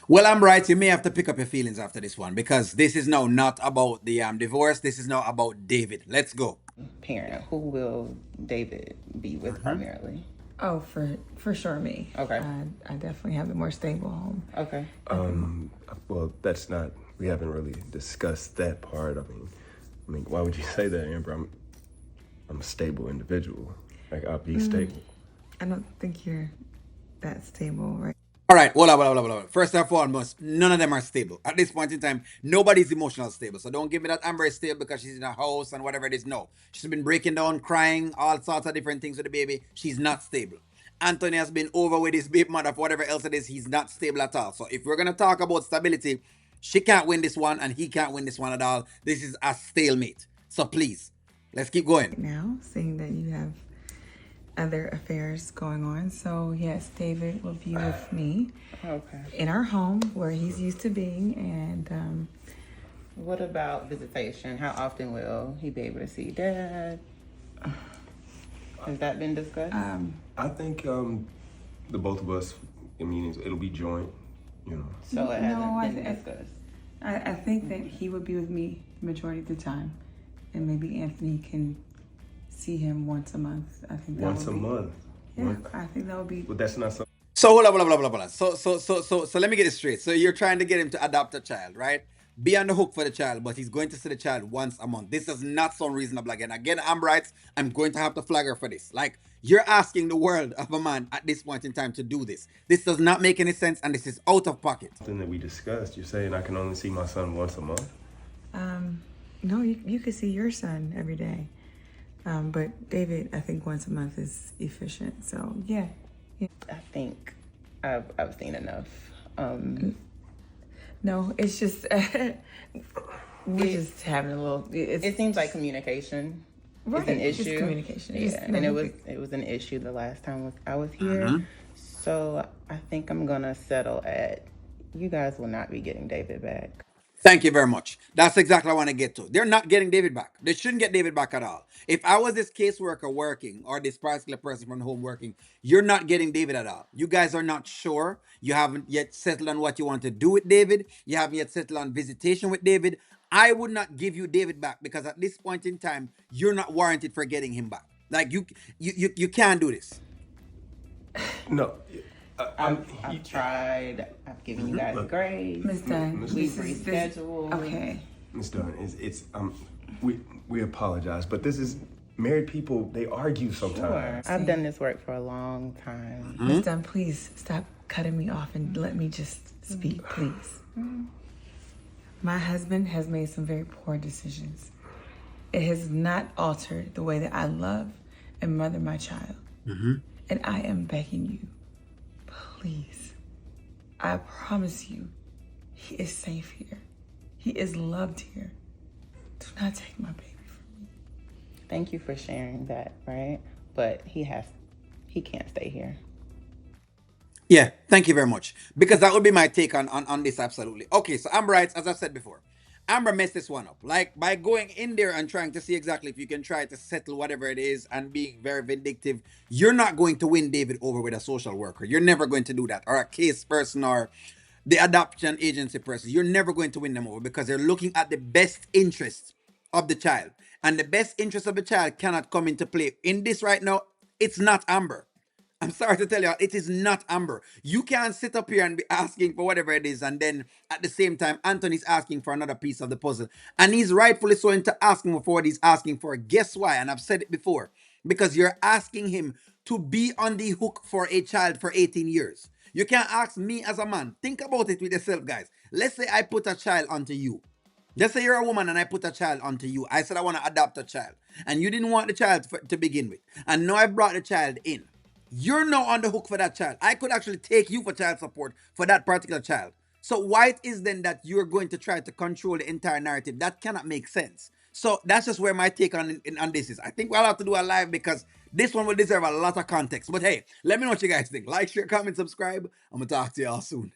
Well, I'm right. You may have to pick up your feelings after this one because this is now not about the divorce. This is now about David. Let's go. Parent, who will David be with primarily? Oh, for sure, me. Okay. I definitely have the more stable home. Okay. Well, that's not. We haven't really discussed that part. I mean, why would you say that, Amber? I'm a stable individual. Like I'll be stable. I don't think you're that stable, right? All right. Hold on. First and foremost, none of them are stable. At this point in time, nobody's emotional stable. So don't give me that Amber is stable because she's in a house and whatever it is. No. She's been breaking down, crying, all sorts of different things with the baby. She's not stable. Anthony has been over with his baby mother for whatever else it is. He's not stable at all. So if we're going to talk about stability, she can't win this one and he can't win this one at all. This is a stalemate. So please, let's keep going. Now, seeing that you have other affairs going on. So, yes, David will be with me Okay. in our home where he's used to being. And What about visitation? How often will he be able to see dad? Has that been discussed? I think the both of us. I mean, it'll be joint. You know. So it hasn't no, been discussed. I think that he would be with me the majority of the time. And maybe Anthony can see him once a month. I think that Once a would be, month. Yeah, I think that would be. But that's not something. So hold on. So let me get this straight. So you're trying to get him to adopt a child, right? Be on the hook for the child, but he's going to see the child once a month. This does not sound reasonable again. Again, I'm right. I'm going to have to flag her for this. Like, you're asking the world of a man at this point in time to do this. This does not make any sense, and this is out of pocket. Something that we discussed. You're saying I can only see my son once a month. Um, no, you could see your son every day. But David, I think once a month is efficient. So yeah. I think I've seen enough. No, it's just we're just having a little. It seems like communication is Right, an it's just issue. communication. Yeah, Just and it was nothing an issue the last time I was here. So I think I'm gonna settle at you guys will not be getting David back. Thank you very much. That's exactly what I want to get to. They're not getting David back. They shouldn't get David back at all. If I was this caseworker working or this particular person from home working, you're not getting David at all. You guys are not sure. You haven't yet settled on what you want to do with David. You haven't yet settled on visitation with David. I would not give you David back because at this point in time, you're not warranted for getting him back. Like you can't do this. No. I've tried. I've given you guys grace. Miss Dunn. We've This rescheduled. okay. Miss Dunn, it's we apologize, but this is married people. They argue Sure. sometimes. I've done this work for a long time. Miss Dunn, please stop cutting me off and let me just speak, please. My husband has made some very poor decisions. It has not altered the way that I love and mother my child. And I am begging you, please. I promise you, he is safe here. He is loved here. Do not take my baby from me. Thank you for sharing that, right? But he can't stay here. Yeah, thank you very much. Because that would be my take on this absolutely. Okay, so Amber writes, as I said before, Amber messed this one up. Like by going in there and trying to see exactly if you can try to settle whatever it is and being very vindictive, you're not going to win David over with a social worker. You're never going to do that. Or a case person or the adoption agency person. You're never going to win them over because they're looking at the best interest of the child. And the best interest of the child cannot come into play. In this right now, it's not Amber. I'm sorry to tell you, it is not Amber. You can't sit up here and be asking for whatever it is, and then at the same time, Anthony's asking for another piece of the puzzle. And he's rightfully so into asking for what he's asking for. Guess why? And I've said it before. Because you're asking him to be on the hook for a child for 18 years. You can't ask me as a man. Think about it with yourself, guys. Let's say I put a child onto you. Just say you're a woman and I put a child onto you. I said I want to adopt a child. And you didn't want the child to begin with. And now I brought the child in. You're now on the hook for that child. I could actually take you for child support for that particular child. So why it is then that you're going to try to control the entire narrative? That cannot make sense. So that's just where my take on this is. I think we'll have to do a live because this one will deserve a lot of context. But hey, let me know what you guys think. Like, share, comment, subscribe. I'm going to talk to y'all soon.